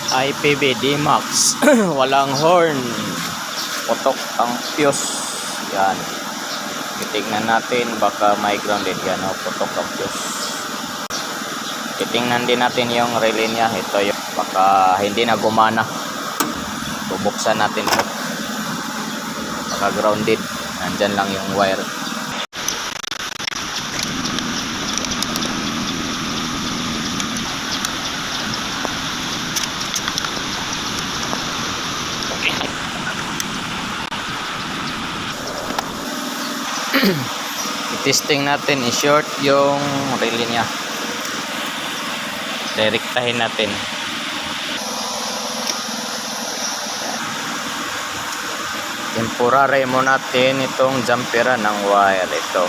IPVD Max. Walang horn, putok ang fuse. Yan, titignan natin, baka may grounded. Yan o, putok ang fuse. Titingnan din natin yung relay niya. Ito yung baka hindi na gumana. Bubuksan natin ito, baka grounded. Nandyan lang yung wire. I-testing natin, i-short yung relay niya. Direktahin natin. Temporary mo natin itong jumpera ng wire. Ito,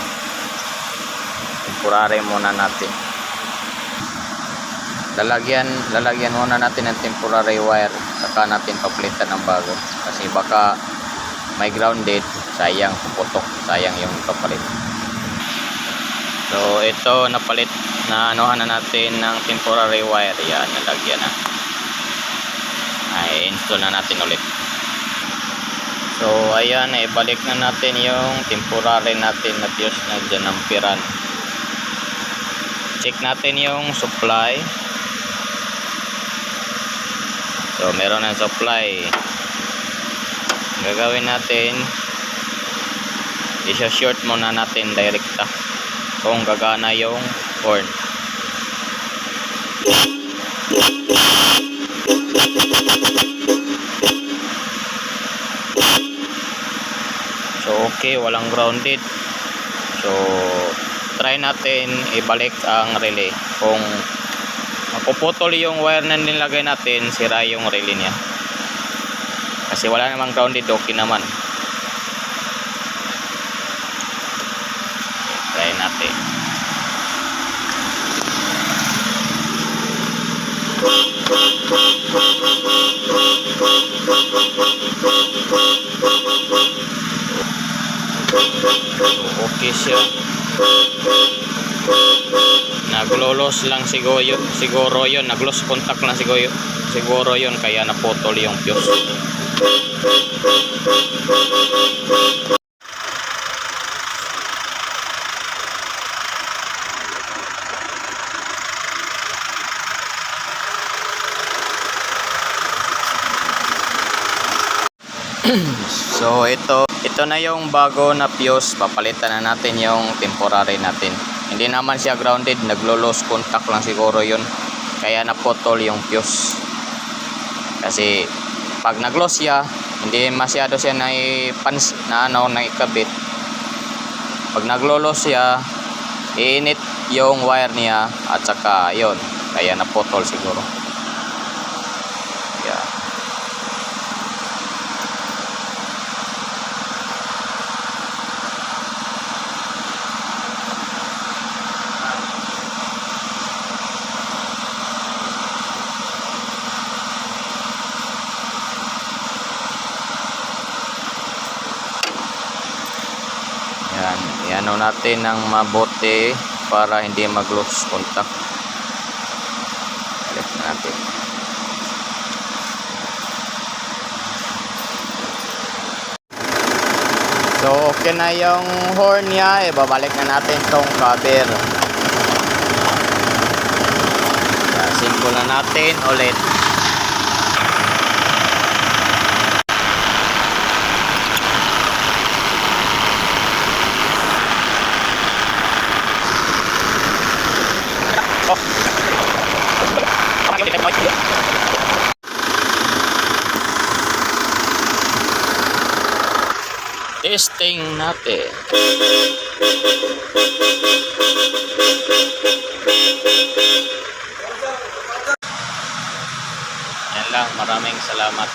temporary muna natin. Lalagyan muna natin ng temporary wire, saka natin papalitan ng bago, kasi baka may grounded, sayang, puputok, sayang yung papalit. So ito, napalit na anuhan na natin ng temporary wire. Yan, nalagyan na. Ay, install na natin ulit. So ayan, ibalik na natin yung temporary natin na fuse na dyan ng piran. Check natin yung supply. So meron ng supply. Gagawin natin, isa-short muna natin direkta kung gagana yung horn. So okay, walang grounded. So try natin ibalik ang relay. Kung mapuputol yung wire na nilagay natin, sira yung relay niya. Kasi wala namang grounded, okay naman. Try natin. Okay siya. Naglolos lang siguro yun. Naglost contact lang siguro yun, kaya naputol yung fuse. So ito na yung bago na fuse. Papalitan na natin yung temporary natin. Hindi naman siya grounded, naglo-loose contact lang siguro yun, kaya naputol yung fuse. Kasi pag nag-loose siya, hindi masyado siya naikabit. Pag naglo-loose siya, iinit yung wire niya, at saka yun, kaya naputol siguro. Yeah. Yan, i-ano natin ng mabuti para hindi mag-loose contact. Balik natin. So okay na yung horn niya, ibabalik na natin tong cover. Simple na natin ulit. Testing natin. Yan lang, maraming salamat.